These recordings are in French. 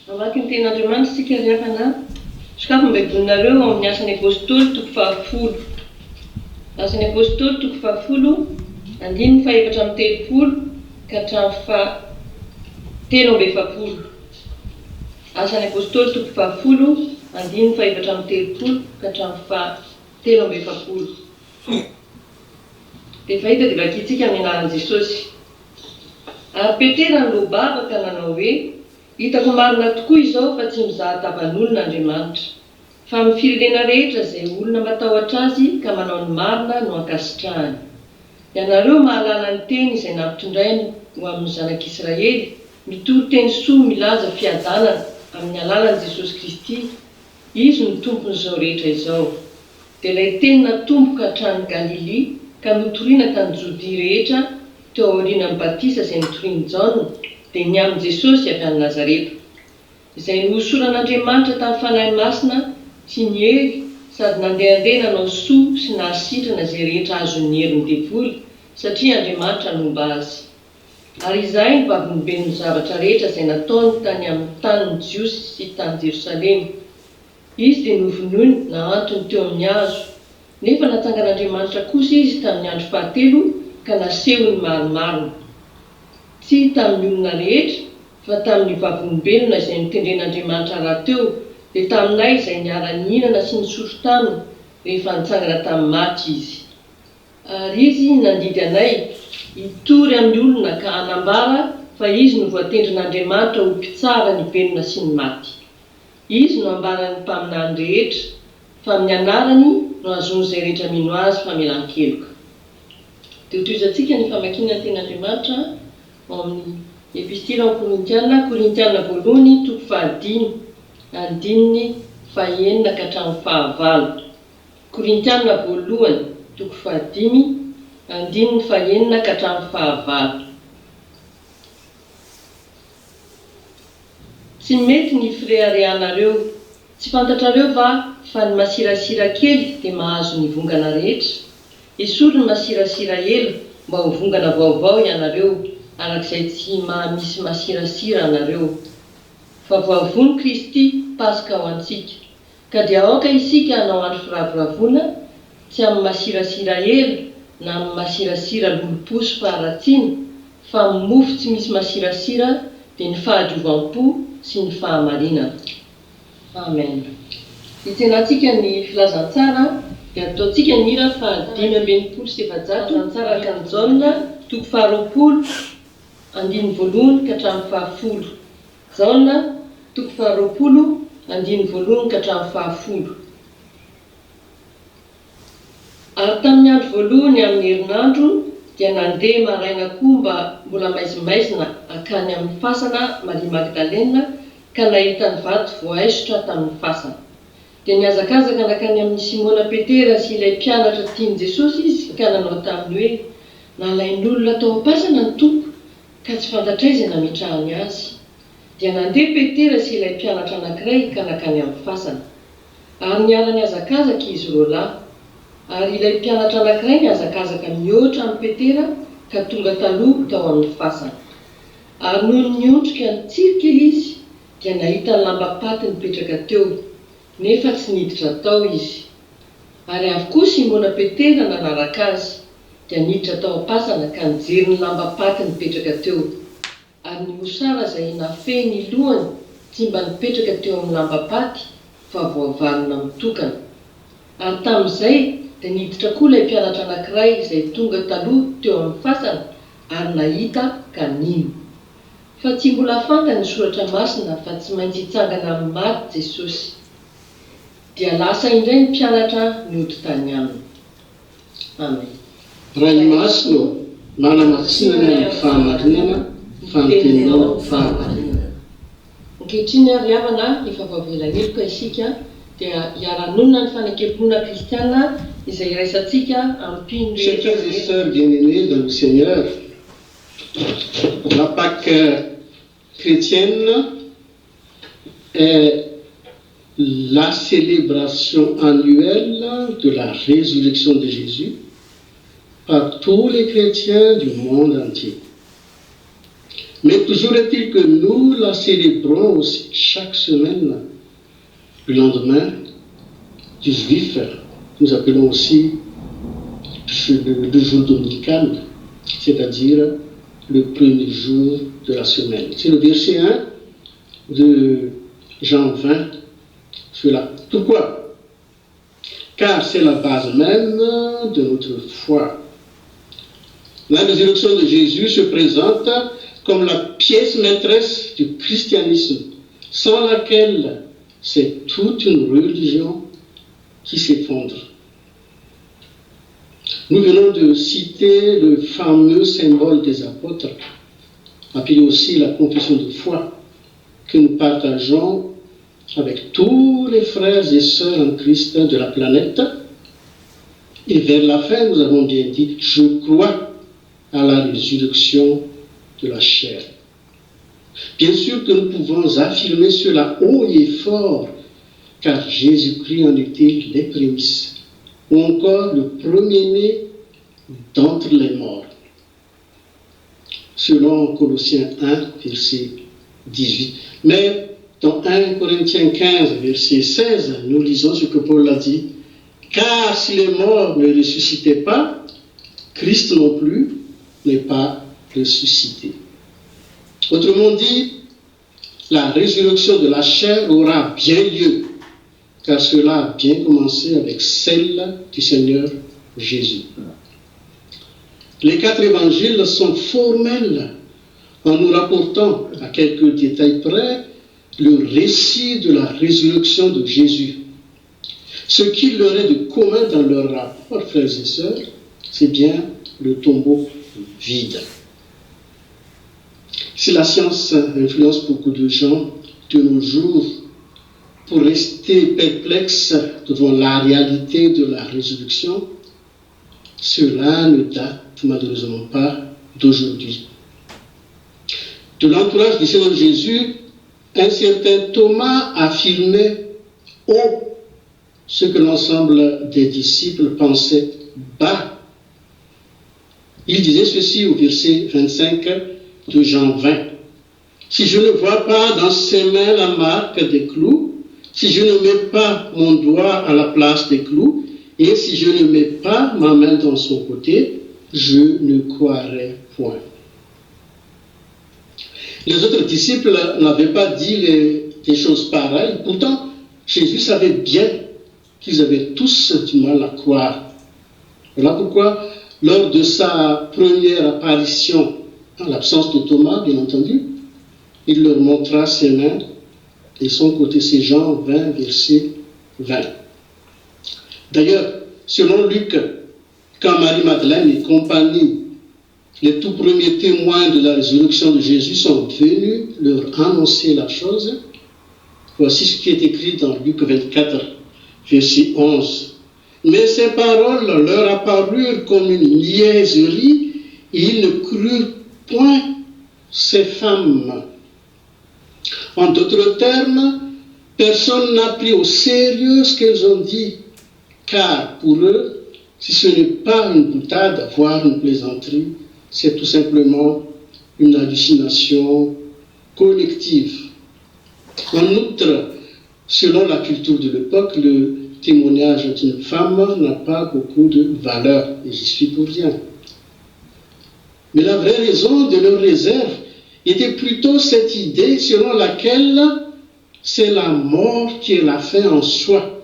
Amaky ny ten'Andriamanitra sika riakana sakafo mbegonareo amin'ny asan'ny apôstôly toko 10. Asan'ny apôstôly toko 10 andininy faefatra amin'ny telopolo ka hatramin'ny telo amby efapolo. Asan'ny apôstôly toko 10 andininy faefatra amin'ny telopolo ka hatramin'ny telo amby efapolo. Dia fahita dia vakitsika amin'ny anaran'i Jesosy. Ary Petera nilobava ka nanao hoe, hitako marina tokoa izao fa tsy mizaha tavan'olon'Andriamanitra, fa amin'ny firenena rehetra izay olona matahotra azy ka manao ny marina no ankasitrahany. Ianareo mahalala ny teny izay nampitondrainy ho amin'ny zanak'Israely, mitoro teny soa milaza fiadanana amin'ny alalan'i Jesosy Kristy, izy no tompon'izao rehetra izao. Dia ilay teny natomboka hatrany Galili ka notoriana tany Jodia rehetra teo aorianan'ny batisa izay notorian'i Jaona, dia ny amin'ny Jesosy avy any Nazareta, izay nohosoran'Andriamanitra tamin'ny fanahy masina sy ny hery, sady nandehandeha nanao soa sy nahasitrana izay rehetra azon'ny herin'ny devoly, satria Andriamanitra nomba azy. Ary izahay ny vavoniben'ny zavatra rehetra izay nataony tany amin'ny tanin'ny Jiosy sy tany Jerosalema. Izy dia novonoiny na antony teo amin'ny hazo, nefa natsangan'Andriamanitra kosa izy tamin'ny andro fahatelo ka nasehony marimarina. Tsy tamin'ny olona rehetra, fa tamin'ny vavonibenona izay nitendren'Andriamanitra rahateo, dia taminay izay niara-nihinana sy nisotro taminy rehefa nitsangana tamin'ny maty izy. Ary izy nandidy anay hitory amin'ny olona ka hanambara fa izy no voatendrin'Andriamanitra ho mpitsara ny velona sy ny maty. Izy no ambarany mpaminany rehetra, fa amin'ny anarany no azony izay rehetra mino azy famelan-keloka. Dia hotoizantsika ny famakiana ny ten'Andriamanitra ao amin'ny epistila ao Korintiana voalohany toko 5 andininy 9 ka hatramin'ny 9. Korintiana voalohany toko 5 andininy 9 ka hatramin'ny 9. Tsy mety ny fireharehanareo, tsy fantatrareo va fa ny masirasira kely dia mahazo ny vongana rehetra? Esory ny masirasira ela mba ho vongana vaovao ianareo, arak'izay tsy mahamisy masirasira anareo. Fa voavony Kristy Pasika ho antsika, ka dia aoka isika hanao andro firavoravoana, tsy amin'ny masirasira ela na amin'ny masirasira loloposy faharatsiana, fa amin'ny mofo tsy misy masirasira dia ny fahadiovam-po sy ny fahamarinana. Amen. Itsenantsika ny filazantsara dia ataontsika ny hira fa 580 araka ny Jaona toko 20 andininy voalohany ka hatramin'ny 10. Jaona toko 20 andininy voalohany ka hatramin'ny 10. Ary tamin'ny andro voalohany amin'ny herinandro dia nandeha maraina koa mbola maizimaizina akany amin'ny fasana Maria Magdalena ka nahita ny vato voaisotra tamin'ny fasana. Dia niazakazaka nakany amin'ny Simona Petera sy ilay mpianatra tian'i Jesosy izy ka nanao taminy hoe, nalain'olona tao am-pasana ny tompo ka tsy fantatraiza nametrahany azy. Dia nandeha Petera sy ilay mpianatra anankiray ka nakany amin'ny fasana. Ary niara niazakazaka izy roa lahy. Ary ilay mpianatra anankiray niazakazaka mihoatra amin'ny Petera ka tonga taloha tao amin'ny fasana. Ary noho niontroka nitsirika izy dia nahita ny lamba-paty nipetraka teo, nefa tsy niditra tao izy. Ary avokoa Simona Petera nanaraka azy, dia niditra tao am-pasana ka nijery ny lamba-paty nipetraka teo. Ary ny mosara izay nafeny lohany tsy mba nipetraka teo amin'ny lamba-paty, fa voavarina mitokana. Ary tamin'izay dia niditra koa ilay mpianatra anankiray izay tonga taloha teo amin'ny fasana ary nahita ka nino. Fa tsy mbola fantany ny soratra masina fa tsy maintsy hitsangana amin'ny maty Jesosy. Dia lasa indray ny mpianatra niody tany aminy. Amen. Ray masino manamatsinana ny fahamarinana, fantenao fahamarinana. Ankehitriny ary havana efa vaovelan'eloka isika dia hiara-nonina ny fanekepona kristiana izay iraisantsika ampino Chers frères et sœurs bien-aimés dans le Seigneur, la Pâque chrétienne est la célébration annuelle de la résurrection de Jésus par tous les chrétiens du monde entier. Mais toujours est-il que nous la célébrons aussi chaque semaine, le lendemain du juif. Nous appelons aussi le jour dominical, c'est-à-dire le premier jour de la semaine. C'est le verset 1 de Jean 20. Cela. Pourquoi? Car c'est la base même de notre foi. La résurrection de Jésus se présente comme la pièce maîtresse du christianisme, sans laquelle c'est toute une religion qui s'effondre. Nous venons de citer le fameux symbole des apôtres, appelé aussi la confession de foi, que nous partageons avec tous les frères et sœurs en Christ de la planète. Et vers la fin, nous avons bien dit, je crois à la résurrection de la chair. Bien sûr que nous pouvons affirmer cela haut et fort, car Jésus-Christ en était les prémices, ou encore le premier-né d'entre les morts. Selon Colossiens 1, verset 18. Mais dans 1 Corinthiens 15, verset 16, nous lisons ce que Paul a dit. Car si les morts ne ressuscitaient pas, Christ non plus n'est pas ressuscité. Autrement dit, la résurrection de la chair aura bien lieu, car cela a bien commencé avec celle du Seigneur Jésus. Les 4 évangiles sont formels en nous rapportant à quelques détails près le récit de la résurrection de Jésus. Ce qu'il leur est de commun dans leur rapport, frères et sœurs, c'est bien le tombeau vide. Si la science influence beaucoup de gens de nos jours pour rester perplexes devant la réalité de la résurrection, cela ne date malheureusement pas d'aujourd'hui. De l'entourage du Seigneur Jésus, un certain Thomas affirmait haut ce que l'ensemble des disciples pensaient bas. Il disait ceci au verset 25 de Jean 20. Si je ne vois pas dans ses mains la marque des clous, si je ne mets pas mon doigt à la place des clous, et si je ne mets pas ma main dans son côté, je ne croirai point. Les autres disciples n'avaient pas dit des choses pareilles. Pourtant, Jésus savait bien qu'ils avaient tous du mal à croire. Voilà pourquoi, lors de sa première apparition, en l'absence de Thomas, bien entendu, il leur montra ses mains et son côté. C'est Jean 20, verset 20. D'ailleurs, selon Luc, quand Marie-Madeleine et compagnie, les tout premiers témoins de la résurrection de Jésus, sont venus leur annoncer la chose, voici ce qui est écrit dans Luc 24, verset 11. Mais ces paroles leur apparurent comme une niaiserie, et ils ne crurent point ces femmes. En d'autres termes, personne n'a pris au sérieux ce qu'elles ont dit, car pour eux, si ce n'est pas une boutade, voire une plaisanterie, c'est tout simplement une hallucination collective. En outre, selon la culture de l'époque, le témoignage d'une femme n'a pas beaucoup de valeur, et j'y suis pour rien. Mais la vraie raison de leur réserve était plutôt cette idée selon laquelle c'est la mort qui est la fin en soi.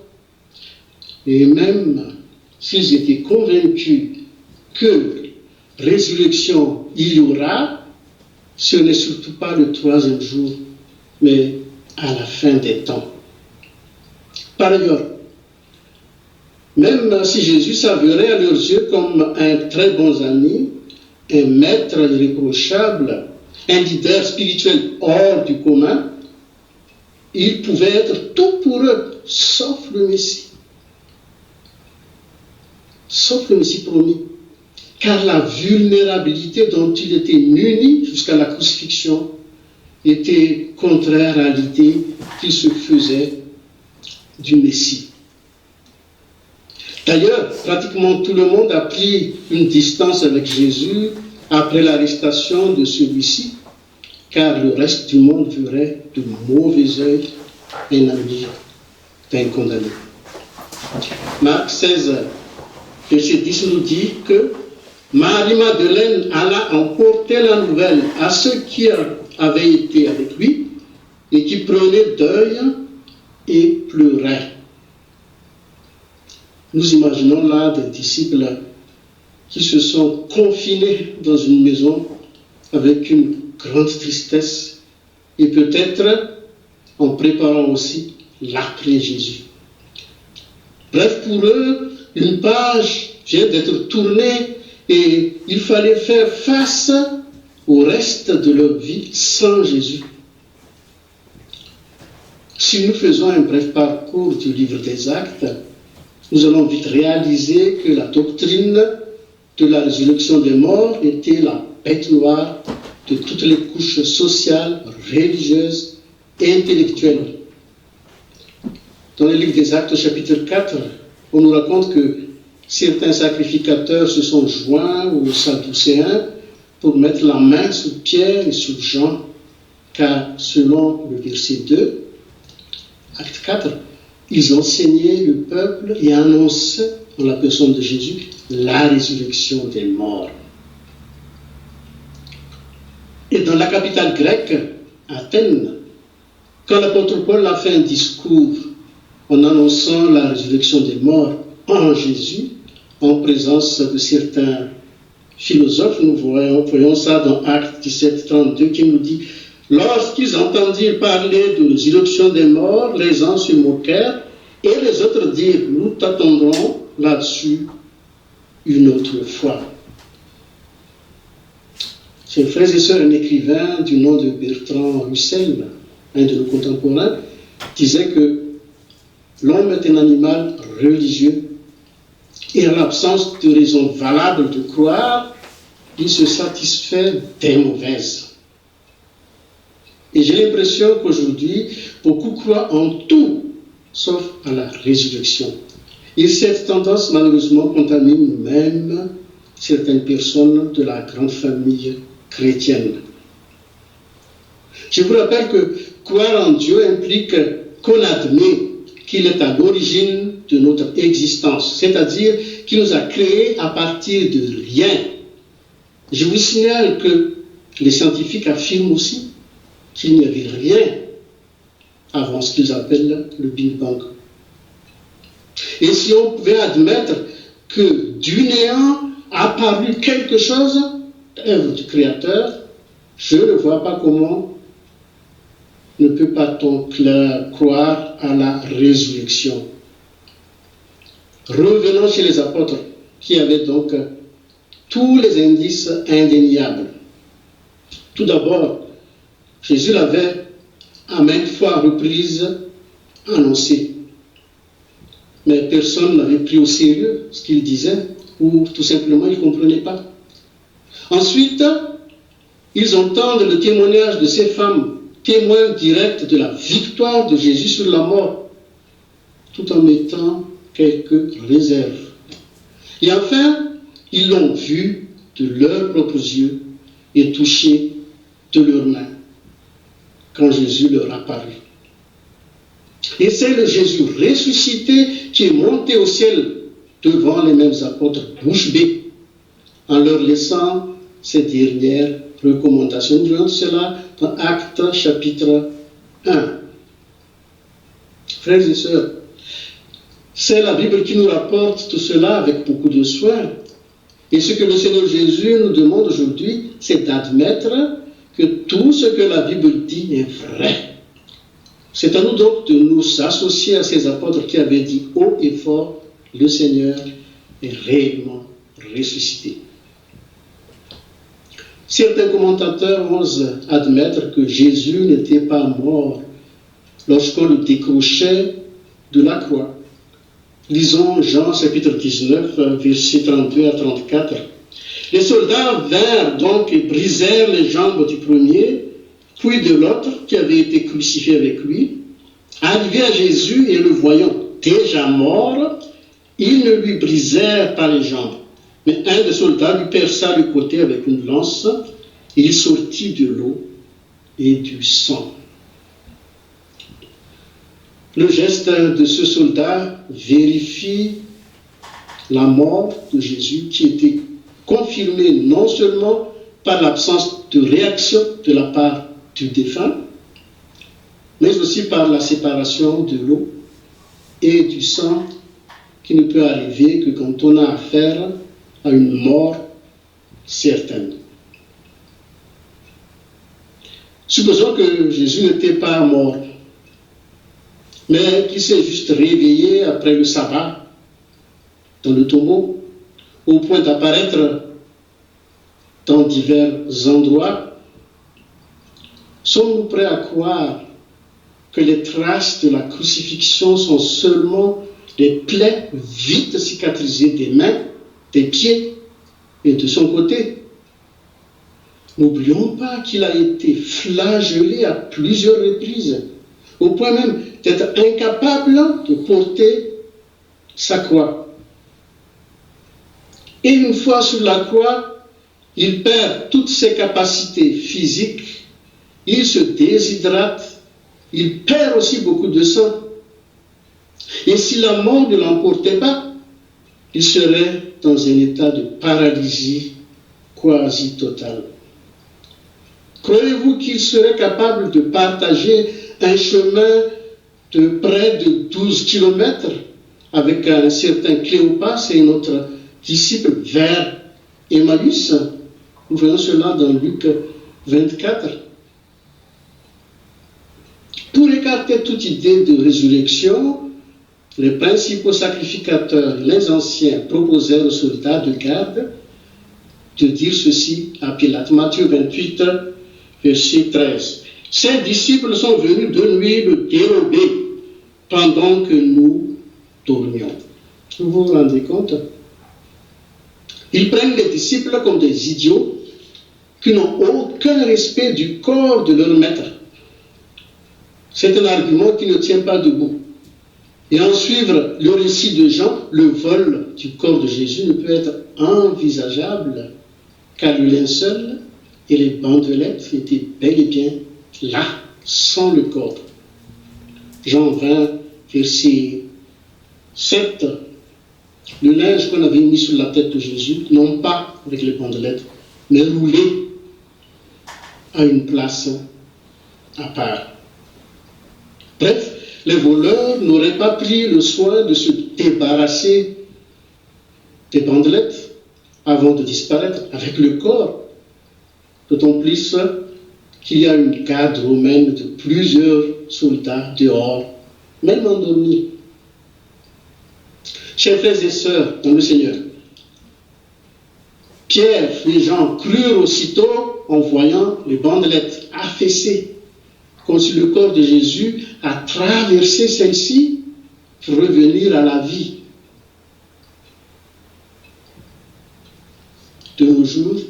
Et même s'ils étaient convaincus que résurrection il y aura, ce n'est surtout pas le 3e jour, mais à la fin des temps. Par ailleurs, même si Jésus s'avérait à leurs yeux comme un très bon ami, un maître irréprochable, un leader spirituel hors du commun, il pouvait être tout pour eux, sauf le Messie. Sauf le Messie promis. Car la vulnérabilité dont il était muni jusqu'à la crucifixion était contraire à l'idée qu'il se faisait du Messie. D'ailleurs, pratiquement tout le monde a pris une distance avec Jésus après l'arrestation de celui-ci, car le reste du monde verrait de mauvais œil un ami d'un condamné. Marc 16, verset 10 nous dit que Marie-Madeleine alla emporter la nouvelle à ceux qui avaient été avec lui et qui prenaient deuil et pleuraient. Nous imaginons là des disciples qui se sont confinés dans une maison avec une grande tristesse et peut-être en préparant aussi l'après Jésus. Bref, pour eux, une page vient d'être tournée et il fallait faire face au reste de leur vie sans Jésus. Si nous faisons un bref parcours du livre des Actes, nous allons vite réaliser que la doctrine de la résurrection des morts était la bête noire de toutes les couches sociales, religieuses et intellectuelles. Dans le livre des Actes, chapitre 4, on nous raconte que certains sacrificateurs se sont joints aux Sadducéens pour mettre la main sur Pierre et sur Jean, car selon le verset 2, Acte 4, ils enseignaient le peuple et annonçaient, en la personne de Jésus, la résurrection des morts. Et dans la capitale grecque, Athènes, quand l'apôtre Paul a fait un discours en annonçant la résurrection des morts en Jésus, en présence de certains philosophes, nous voyons ça dans Actes 17, 32, qui nous dit « Lorsqu'ils entendirent parler de résurrection des morts, les uns se moquèrent et les autres dirent « Nous t'attendrons là-dessus une autre fois. » Chers frères et sœurs, un écrivain du nom de Bertrand Russell, un de nos contemporains, disait que l'homme est un animal religieux et en l'absence de raison valable de croire, il se satisfait des mauvaises. Et j'ai l'impression qu'aujourd'hui, beaucoup croient en tout, sauf à la résurrection. Et cette tendance, malheureusement, contamine même certaines personnes de la grande famille chrétienne. Je vous rappelle que croire en Dieu implique qu'on admet qu'il est à l'origine de notre existence, c'est-à-dire qu'il nous a créés à partir de rien. Je vous signale que les scientifiques affirment aussi qu'il n'y avait rien avant ce qu'ils appellent le Big Bang. Et si on pouvait admettre que du néant a apparu quelque chose, œuvre du Créateur, je ne vois pas comment ne peut pas-on croire à la résurrection. Revenons chez les apôtres, qui avaient donc tous les indices indéniables. Tout d'abord, Jésus l'avait à maintes fois reprises annoncé. Mais personne n'avait pris au sérieux ce qu'il disait, ou tout simplement ils ne comprenaient pas. Ensuite, ils entendent le témoignage de ces femmes, témoins directs de la victoire de Jésus sur la mort, tout en mettant quelques réserves. Et enfin, ils l'ont vu de leurs propres yeux et touché de leurs mains quand Jésus leur apparut. Et c'est le Jésus ressuscité qui est monté au ciel devant les mêmes apôtres bouche bée, en leur laissant ces dernières recommandations. Nous voyons cela dans Actes chapitre 1. Frères et sœurs, c'est la Bible qui nous rapporte tout cela avec beaucoup de soin. Et ce que le Seigneur Jésus nous demande aujourd'hui, c'est d'admettre que tout ce que la Bible dit est vrai. C'est à nous donc de nous associer à ces apôtres qui avaient dit haut et fort, le Seigneur est réellement ressuscité. Certains commentateurs osent admettre que Jésus n'était pas mort lorsqu'on le décrochait de la croix. Lisons Jean chapitre 19, versets 32 à 34. Les soldats vinrent donc et brisèrent les jambes du premier, puis de l'autre qui avait été crucifié avec lui. Arrivés à Jésus et le voyant déjà mort, ils ne lui brisèrent pas les jambes. Mais un des soldats lui perça le côté avec une lance, et il sortit de l'eau, et du sang. Le geste de ce soldat vérifie la mort de Jésus qui était confirmée non seulement par l'absence de réaction de la part du défunt, mais aussi par la séparation de l'eau et du sang qui ne peut arriver que quand on a affaire à une mort certaine. Supposons que Jésus n'était pas mort, mais qu'il s'est juste réveillé après le sabbat dans le tombeau, au point d'apparaître dans divers endroits. Sommes-nous prêts à croire que les traces de la crucifixion sont seulement les plaies vite cicatrisées des mains, des pieds et de son côté? N'oublions pas qu'il a été flagellé à plusieurs reprises, au point même d'être incapable de porter sa croix. Et une fois sur la croix, il perd toutes ses capacités physiques, il se déshydrate, il perd aussi beaucoup de sang. Et si la mort ne l'emportait pas, il serait dans un état de paralysie quasi totale. Croyez-vous qu'il serait capable de partager un chemin de près de 12 kilomètres avec un certain Cléopas et notre disciple vers Emmaüs? Nous voyons cela dans Luc 24. Pour écarter toute idée de résurrection, les principaux sacrificateurs, les anciens, proposèrent aux soldats de garde de dire ceci à Pilate. Matthieu 28, verset 13. Ses disciples sont venus de nuit le dérober pendant que nous dormions. Vous vous rendez compte? Ils prennent les disciples comme des idiots qui n'ont aucun respect du corps de leur maître. C'est un argument qui ne tient pas debout. Et en suivre le récit de Jean, le vol du corps de Jésus ne peut être envisageable, car le linceul et les bandelettes étaient bel et bien là, sans le corps. Jean 20, verset 7. Le linge qu'on avait mis sur la tête de Jésus, non pas avec les bandelettes, mais roulé à une place à part. Bref, les voleurs n'auraient pas pris le soin de se débarrasser des bandelettes avant de disparaître avec le corps. D'autant plus qu'il y a une garde romaine de plusieurs soldats dehors, même endormis. Chers frères et sœurs dans le Seigneur, Pierre et Jean crurent aussitôt en voyant les bandelettes affaissées, comme si le corps de Jésus a traversé celle-ci pour revenir à la vie. De nos jours,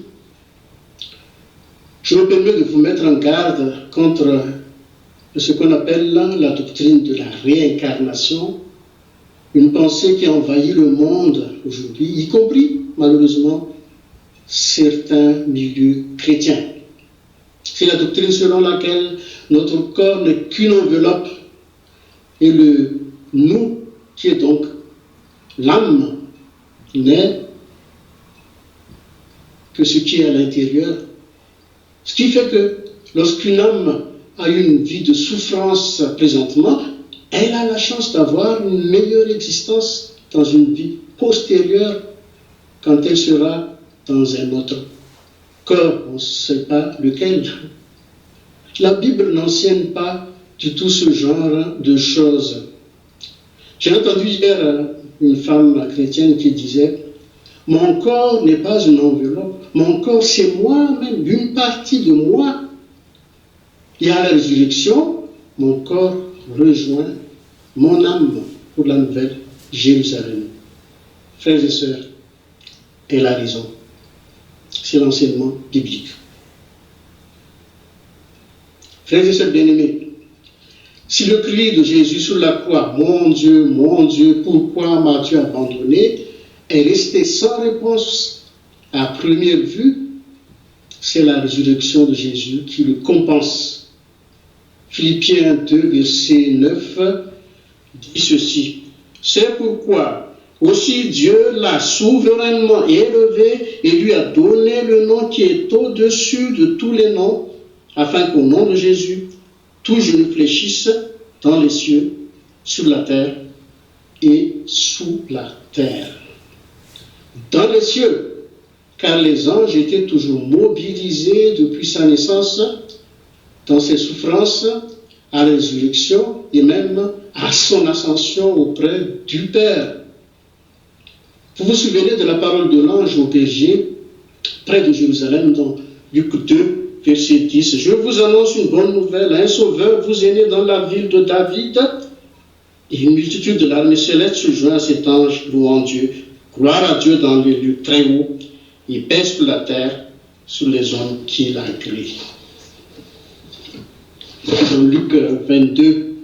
je me permets de vous mettre en garde contre ce qu'on appelle la doctrine de la réincarnation, une pensée qui envahit le monde aujourd'hui, y compris, malheureusement, certains milieux chrétiens. C'est la doctrine selon laquelle notre corps n'est qu'une enveloppe et le nous, qui est donc l'âme, n'est que ce qui est à l'intérieur. Ce qui fait que lorsqu'une âme a une vie de souffrance présentement, elle a la chance d'avoir une meilleure existence dans une vie postérieure quand elle sera dans un autre corps, on ne sait pas lequel. La Bible n'enseigne pas du tout ce genre de choses. J'ai entendu hier une femme chrétienne qui disait « Mon corps n'est pas une enveloppe, mon corps c'est moi-même, une partie de moi. Et à la résurrection, mon corps rejoint mon âme pour la nouvelle Jérusalem. » Frères et sœurs, elle a raison. C'est l'enseignement biblique. Frères et sœurs bien-aimés, si le cri de Jésus sur la croix, mon Dieu, pourquoi m'as-tu abandonné, est resté sans réponse à première vue, c'est la résurrection de Jésus qui le compense. Philippiens 2, verset 9 dit ceci. C'est pourquoi aussi Dieu l'a souverainement élevé et lui a donné le nom qui est au-dessus de tous les noms, afin qu'au nom de Jésus, tout genou fléchisse dans les cieux, sur la terre et sous la terre. Dans les cieux, car les anges étaient toujours mobilisés depuis sa naissance, dans ses souffrances, à la résurrection et même à son ascension auprès du Père. Vous vous souvenez de la parole de l'ange au berger, près de Jérusalem, dans Luc 2, verset 10. Je vous annonce une bonne nouvelle, un sauveur vous est né dans la ville de David. Et une multitude de l'armée céleste se joint à cet ange, louant Dieu. Gloire à Dieu dans les lieux très hauts, et paix sur la terre, sur les hommes qu'il a créés. Dans Luc 22,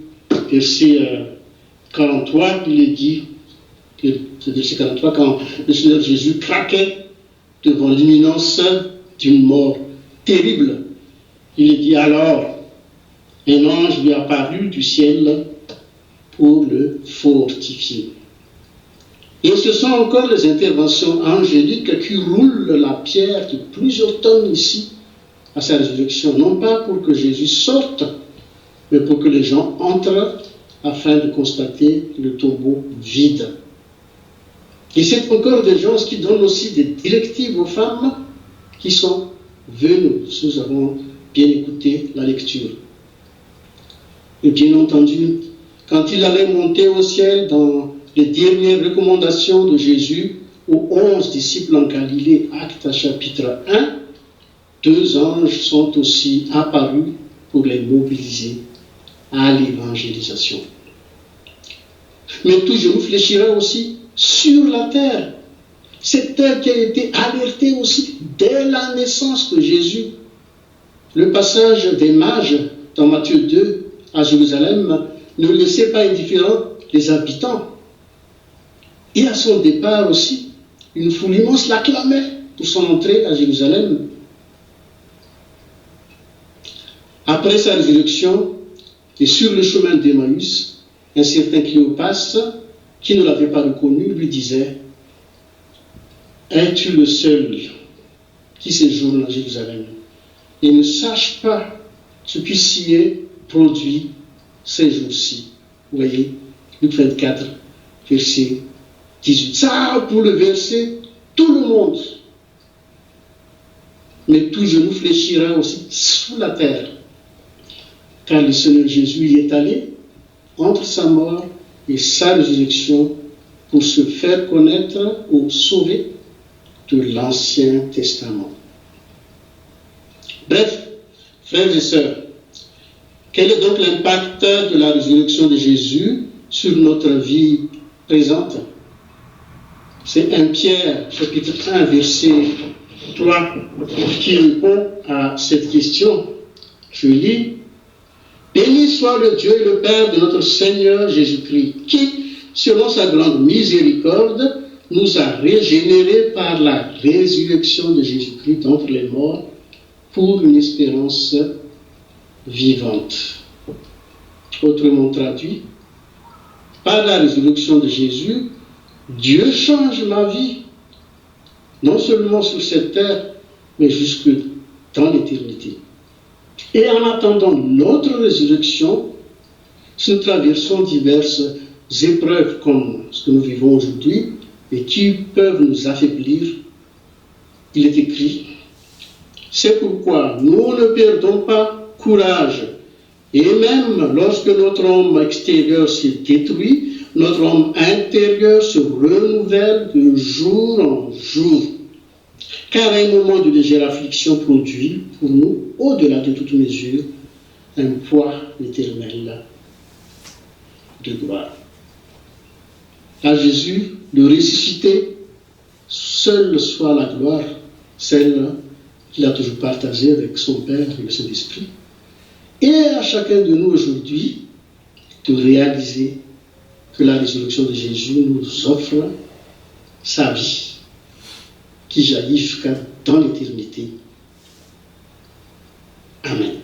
verset 43, il est dit, verset 43, quand le Seigneur Jésus craquait devant l'imminence d'une mort terrible, il est dit alors, un ange lui apparut du ciel pour le fortifier. Et ce sont encore les interventions angéliques qui roulent la pierre de plusieurs tonnes ici à sa résurrection, non pas pour que Jésus sorte, mais pour que les gens entrent afin de constater le tombeau vide. Et c'est encore des gens qui donnent aussi des directives aux femmes qui sont venues. Nous avons bien écouté la lecture. Et bien entendu, quand il allait monter au ciel dans les dernières recommandations de Jésus aux 11 disciples en Galilée, Actes chapitre 1, 2 anges sont aussi apparus pour les mobiliser à l'évangélisation. Mais tout genou fléchira aussi sur la terre. Cette terre qui a été alertée aussi dès la naissance de Jésus. Le passage des mages dans Matthieu 2 à Jérusalem ne laissait pas indifférents les habitants. Et à son départ aussi, une foule immense l'acclamait pour son entrée à Jérusalem. Après sa résurrection, et sur le chemin d'Emmaüs, un certain Cléopas, qui ne l'avait pas reconnu, lui disait « Es-tu le seul qui séjourne à Jérusalem et ne sache pas ce qui s'y est produit ces jours-ci » Vous voyez, Luc 24, verset 18. Ça a bouleversé tout le monde. Mais tout genou fléchira aussi sous la terre. Car le Seigneur Jésus y est allé entre sa mort et sa résurrection pour se faire connaître ou sauver de l'Ancien Testament. Bref, frères et sœurs, quel est donc l'impact de la résurrection de Jésus sur notre vie présente? C'est 1 Pierre, chapitre 1, verset 3, qui répond à cette question. Je lis. Béni soit le Dieu et le Père de notre Seigneur Jésus-Christ, qui, selon sa grande miséricorde, nous a régénérés par la résurrection de Jésus-Christ d'entre les morts pour une espérance vivante. Autrement traduit, par la résurrection de Jésus, Dieu change ma vie, non seulement sur cette terre, mais jusque dans l'éternité. Et en attendant notre résurrection, si nous traversons diverses épreuves comme ce que nous vivons aujourd'hui et qui peuvent nous affaiblir, il est écrit, c'est pourquoi nous ne perdons pas courage. Et même lorsque notre homme extérieur s'est détruit, notre homme intérieur se renouvelle de jour en jour. Car un moment de légère affliction produit pour nous, au-delà de toute mesure, un poids éternel de gloire. À Jésus, le ressuscité, seule soit la gloire, celle qu'il a toujours partagée avec son Père et le Saint-Esprit. Et à chacun de nous aujourd'hui, de réaliser que la résurrection de Jésus nous offre sa vie, qui jaillit jusqu'à dans l'éternité Amen.